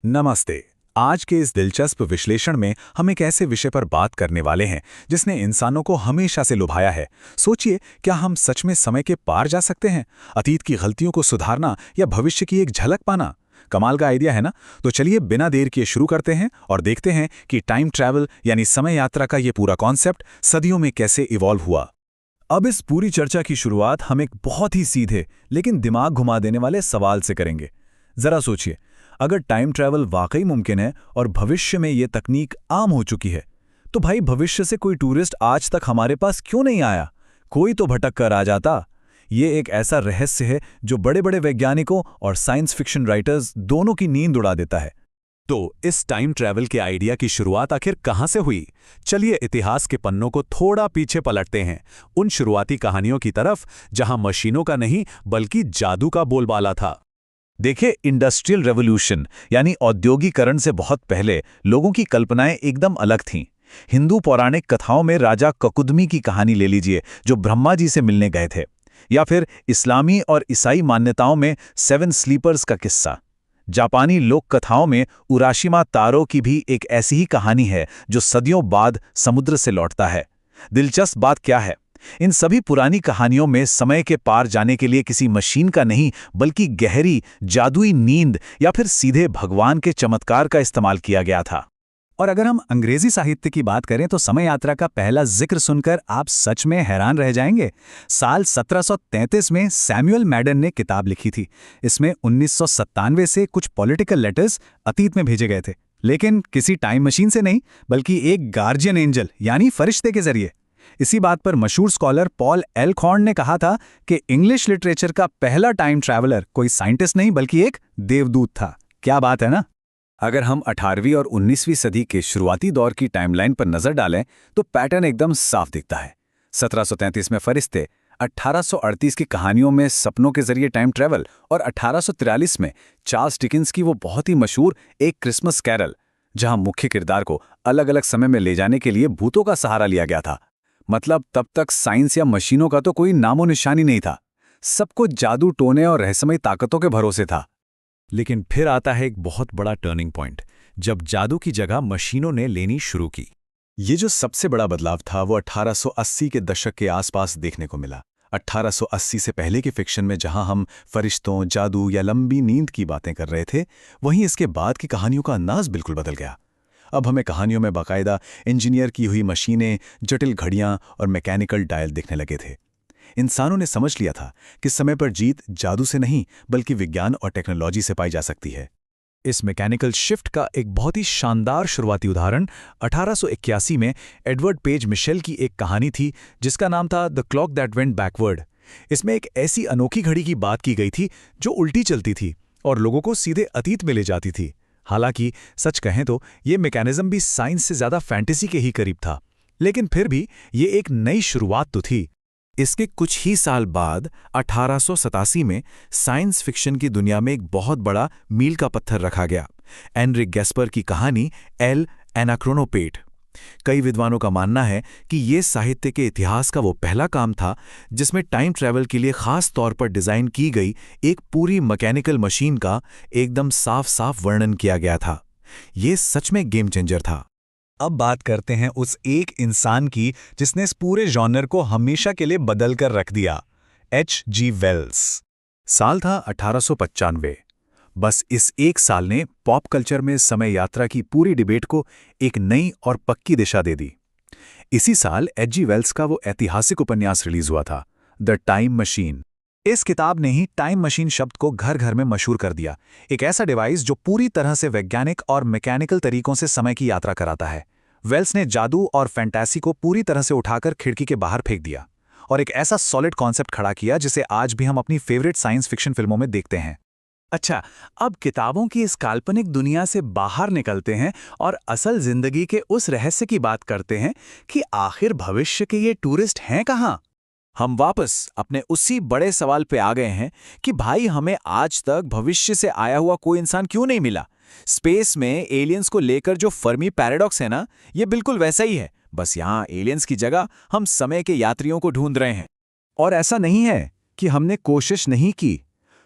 नमस्ते। आज के इस दिलचस्प विश्लेषण में हम एक ऐसे विषय पर बात करने वाले हैं जिसने इंसानों को हमेशा से लुभाया है। सोचिए, क्या हम सच में समय के पार जा सकते हैं? अतीत की गलतियों को सुधारना या भविष्य की एक झलक पाना? कमाल का आइडिया है ना? तो चलिए बिना देर किए शुरू करते हैं और देखते हैं कि टाइम ट्रैवल यानी समय यात्रा का ये पूरा कॉन्सेप्ट सदियों में कैसे इवॉल्व हुआ। अब इस पूरी चर्चा की शुरुआत हम एक बहुत ही सीधे लेकिन दिमाग घुमा देने वाले सवाल से करेंगे। जरा सोचिए, अगर टाइम ट्रैवल वाकई मुमकिन है और भविष्य में ये तकनीक आम हो चुकी है, तो भाई भविष्य से कोई टूरिस्ट आज तक हमारे पास क्यों नहीं आया? कोई तो भटक कर आ जाता। ये एक ऐसा रहस्य है जो बड़े बड़े वैज्ञानिकों और साइंस फिक्शन राइटर्स दोनों की नींद उड़ा देता है। तो इस टाइम ट्रैवल के आइडिया की शुरुआत आखिर कहां से हुई? चलिए इतिहास के पन्नों को थोड़ा पीछे पलटते हैं, उन शुरुआती कहानियों की तरफ जहां मशीनों का नहीं बल्कि जादू का बोलबाला था। देखिए, इंडस्ट्रियल रेवोल्यूशन यानी औद्योगिकरण से बहुत पहले लोगों की कल्पनाएं एकदम अलग थीं। हिंदू पौराणिक कथाओं में राजा ककुदमी की कहानी ले लीजिए, जो ब्रह्मा जी से मिलने गए थे, या फिर इस्लामी और ईसाई मान्यताओं में सेवन स्लीपर्स का किस्सा। जापानी लोक कथाओं में उराशिमा तारो की भी एक ऐसी ही कहानी है जो सदियों बाद समुद्र से लौटता है। दिलचस्प बात क्या है, इन सभी पुरानी कहानियों में समय के पार जाने के लिए किसी मशीन का नहीं बल्कि गहरी जादुई नींद या फिर सीधे भगवान के चमत्कार का इस्तेमाल किया गया था। और अगर हम अंग्रेजी साहित्य की बात करें तो समय यात्रा का पहला जिक्र सुनकर आप सच में हैरान रह जाएंगे। साल 1733 में सैमुअल मैडन ने किताब लिखी थी। इसमें 1997 से कुछ पॉलिटिकल लेटर्स अतीत में भेजे गए थे, लेकिन किसी टाइम मशीन से नहीं बल्कि एक गार्जियन एंजल यानी फरिश्ते के जरिए। इसी बात पर मशहूर स्कॉलर पॉल एलखॉर्न ने कहा था कि इंग्लिश लिटरेचर का पहला टाइम ट्रैवलर कोई साइंटिस्ट नहीं बल्कि एक देवदूत था। क्या बात है ना? अगर हम 18वीं और 19वीं सदी के शुरुआती दौर की टाइमलाइन पर नजर डालें तो पैटर्न एकदम साफ दिखता है। 1733 में फरिश्ते, 1838 की कहानियों में सपनों के जरिए टाइम ट्रैवल और 1843 में चार्ल्स डिकिंस की वो बहुत ही मशहूर एक क्रिसमस कैरल, जहां मुख्य किरदार को अलग अलग समय में ले जाने के लिए भूतों का सहारा लिया गया था। मतलब तब तक साइंस या मशीनों का तो कोई नामो निशानी नहीं था। सब कुछ जादू टोने और रहस्यमयी ताकतों के भरोसे था। लेकिन फिर आता है एक बहुत बड़ा टर्निंग पॉइंट, जब जादू की जगह मशीनों ने लेनी शुरू की। ये जो सबसे बड़ा बदलाव था वो 1880 के दशक के आसपास देखने को मिला। 1880 से पहले के फिक्शन में जहां हम फरिश्तों, जादू या लंबी नींद की बातें कर रहे थे, वहीं इसके बाद की कहानियों का अंदाज बिल्कुल बदल गया। अब हमें कहानियों में बाकायदा इंजीनियर की हुई मशीनें, जटिल घड़ियां और मैकेनिकल डायल दिखने लगे थे। इंसानों ने समझ लिया था कि समय पर जीत जादू से नहीं बल्कि विज्ञान और टेक्नोलॉजी से पाई जा सकती है। इस मैकेनिकल शिफ्ट का एक बहुत ही शानदार शुरुआती उदाहरण 1881 में एडवर्ड पेज मिशेल की एक कहानी थी जिसका नाम था the clock that went backward. इसमें एक ऐसी अनोखी घड़ी की बात की गई थी जो उल्टी चलती थी और लोगों को सीधे अतीत में ले जाती थी। हालांकि सच कहें तो ये मैकेनिज्म भी साइंस से ज्यादा फैंटेसी के ही करीब था, लेकिन फिर भी ये एक नई शुरुआत तो थी। इसके कुछ ही साल बाद 1887 में साइंस फिक्शन की दुनिया में एक बहुत बड़ा मील का पत्थर रखा गया, एनरिक गैस्पर की कहानी एल एनाक्रोनोपेट। कई विद्वानों का मानना है कि ये साहित्य के इतिहास का वो पहला काम था जिसमें टाइम ट्रैवल के लिए खास तौर पर डिजाइन की गई एक पूरी मैकेनिकल मशीन का एकदम साफ साफ वर्णन किया गया था। ये सच में गेम चेंजर था। अब बात करते हैं उस एक इंसान की जिसने इस पूरे जॉनर को हमेशा के लिए बदल कर रख दिया, H.G. वेल्स। साल था 1895। बस इस एक साल ने पॉप कल्चर में समय यात्रा की पूरी डिबेट को एक नई और पक्की दिशा दे दी। इसी साल H.G. वेल्स का वो ऐतिहासिक उपन्यास रिलीज हुआ था, द टाइम मशीन। इस किताब ने ही टाइम मशीन शब्द को घर घर में मशहूर कर दिया। एक ऐसा डिवाइस जो पूरी तरह से वैज्ञानिक और मैकेनिकल तरीकों से समय की यात्रा कराता है। वेल्स ने जादू और फैंटेसी को पूरी तरह से उठाकर खिड़की के बाहर फेंक दिया और एक ऐसा सॉलिड कॉन्सेप्ट खड़ा किया जिसे आज भी हम अपनी फेवरेट साइंस फिक्शन फिल्मों में देखते हैं। अच्छा, अब किताबों की इस काल्पनिक दुनिया से बाहर निकलते हैं और असल जिंदगी के उस रहस्य की बात करते हैं कि आखिर भविष्य के ये टूरिस्ट हैं कहाँ। हम वापस अपने उसी बड़े सवाल पे आ गए हैं कि भाई हमें आज तक भविष्य से आया हुआ कोई इंसान क्यों नहीं मिला। स्पेस में एलियंस को लेकर जो फर्मी पैराडॉक्स है ना, ये बिल्कुल वैसा ही है। बस यहाँ एलियंस की जगह हम समय के यात्रियों को ढूंढ रहे हैं। और ऐसा नहीं है कि हमने कोशिश नहीं की।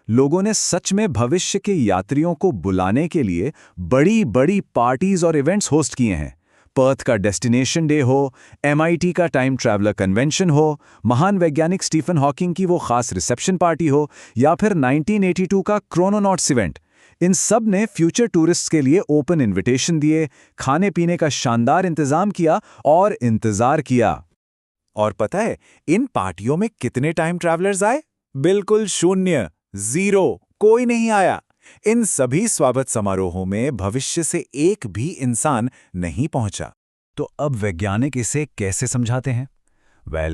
लोगों ने सच में भविष्य के यात्रियों को बुलाने के लिए बड़ी बड़ी पार्टीज और इवेंट्स होस्ट किए हैं। पर्थ का डेस्टिनेशन डे हो, MIT का टाइम ट्रैवलर कन्वेंशन हो, महान वैज्ञानिक स्टीफन हॉकिंग की वो खास रिसेप्शन पार्टी हो, या फिर 1982 का क्रोनोनॉट्स इवेंट, इन सब ने फ्यूचर टूरिस्ट्स के लिए ओपन इनविटेशन दिए, खाने पीने का शानदार इंतजाम किया और इंतजार किया। और पता है इन पार्टियों में कितने टाइम ट्रैवलर्स आए? बिल्कुल शून्य, जीरो, कोई नहीं आया। इन सभी स्वागत समारोहों में भविष्य से एक भी इंसान नहीं पहुंचा। तो अब वैज्ञानिक इसे कैसे समझाते हैं?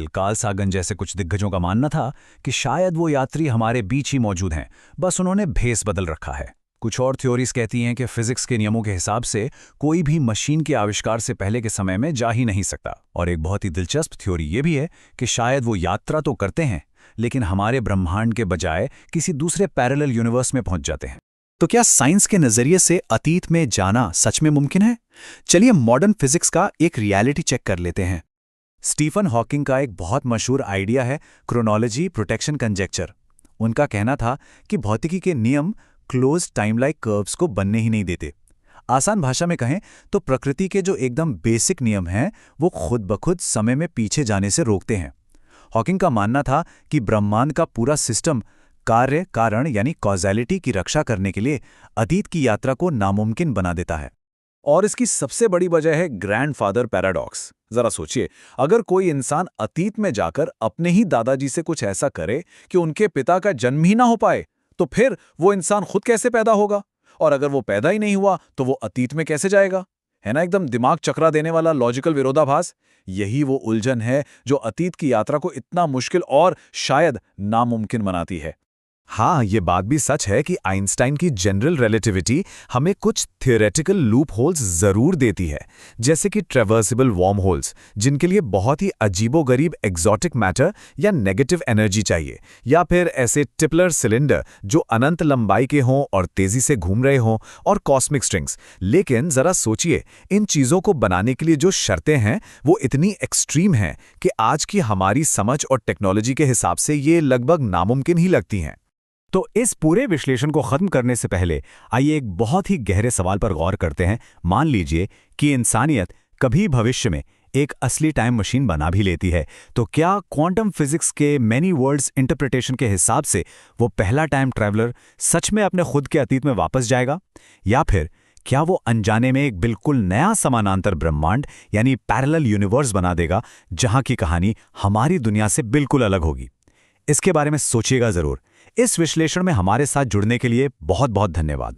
कार्ल सागन जैसे कुछ दिग्गजों का मानना था कि शायद वो यात्री हमारे बीच ही मौजूद हैं, बस उन्होंने भेस बदल रखा है। कुछ और थ्योरीज कहती हैं कि फिजिक्स के नियमों के हिसाब से कोई भी मशीन के आविष्कार से पहले के समय में जा ही नहीं सकता। और एक बहुत ही दिलचस्प थ्योरी ये भी है कि शायद वो यात्रा तो करते हैं, लेकिन हमारे ब्रह्मांड के बजाय किसी दूसरे पैरेलल यूनिवर्स में पहुंच जाते हैं। तो क्या साइंस के नजरिए से अतीत में जाना सच में मुमकिन है? चलिए मॉडर्न फिजिक्स का एक रियलिटी चेक कर लेते हैं। स्टीफन हॉकिंग का एक बहुत मशहूर आइडिया है क्रोनोलॉजी प्रोटेक्शन कंजेक्चर। उनका कहना था कि भौतिकी के नियम क्लोज टाइम लाइक कर्व्स को बनने ही नहीं देते। आसान भाषा में कहें तो प्रकृति के जो एकदम बेसिक नियम हैं वो खुद ब खुद समय में पीछे जाने से रोकते हैं। हॉकिंग का मानना था कि ब्रह्मांड का पूरा सिस्टम कार्य कारण यानी कॉजैलिटी की रक्षा करने के लिए अतीत की यात्रा को नामुमकिन बना देता है। और इसकी सबसे बड़ी वजह है ग्रैंडफादर पैराडॉक्स। जरा सोचिए, अगर कोई इंसान अतीत में जाकर अपने ही दादाजी से कुछ ऐसा करे कि उनके पिता का जन्म ही ना हो पाए, तो फिर वो इंसान खुद कैसे पैदा होगा? और अगर वो पैदा ही नहीं हुआ तो वो अतीत में कैसे जाएगा? है ना एकदम दिमाग चकरा देने वाला लॉजिकल विरोधाभास। यही वो उलझन है जो अतीत की यात्रा को इतना मुश्किल और शायद नामुमकिन बनाती है। हाँ, ये बात भी सच है कि आइंस्टाइन की जनरल रिलेटिविटी हमें कुछ थियोरेटिकल लूप होल्स जरूर देती है, जैसे कि ट्रेवर्सिबल वार्म होल्स, जिनके लिए बहुत ही अजीबोगरीब एग्जॉटिक मैटर या नेगेटिव एनर्जी चाहिए, या फिर ऐसे टिपलर सिलेंडर जो अनंत लंबाई के हों और तेजी से घूम रहे हों, और कॉस्मिक स्ट्रिंग्स। लेकिन जरा सोचिए, इन चीजों को बनाने के लिए जो शर्तें हैं वो इतनी एक्सट्रीम हैं कि आज की हमारी समझ और टेक्नोलॉजी के हिसाब से ये लगभग नामुमकिन ही लगती हैं। तो इस पूरे विश्लेषण को खत्म करने से पहले आइए एक बहुत ही गहरे सवाल पर गौर करते हैं। मान लीजिए कि इंसानियत कभी भविष्य में एक असली टाइम मशीन बना भी लेती है, तो क्या क्वांटम फिजिक्स के मैनी वर्ल्ड्स इंटरप्रिटेशन के हिसाब से वो पहला टाइम ट्रैवलर सच में अपने खुद के अतीत में वापस जाएगा? या फिर क्या वो अनजाने में एक बिल्कुल नया समानांतर ब्रह्मांड यानी पैरेलल यूनिवर्स बना देगा, जहां की कहानी हमारी दुनिया से बिल्कुल अलग होगी? इसके बारे में सोचिएगा जरूर। इस विश्लेषण में हमारे साथ जुड़ने के लिए बहुत बहुत धन्यवाद।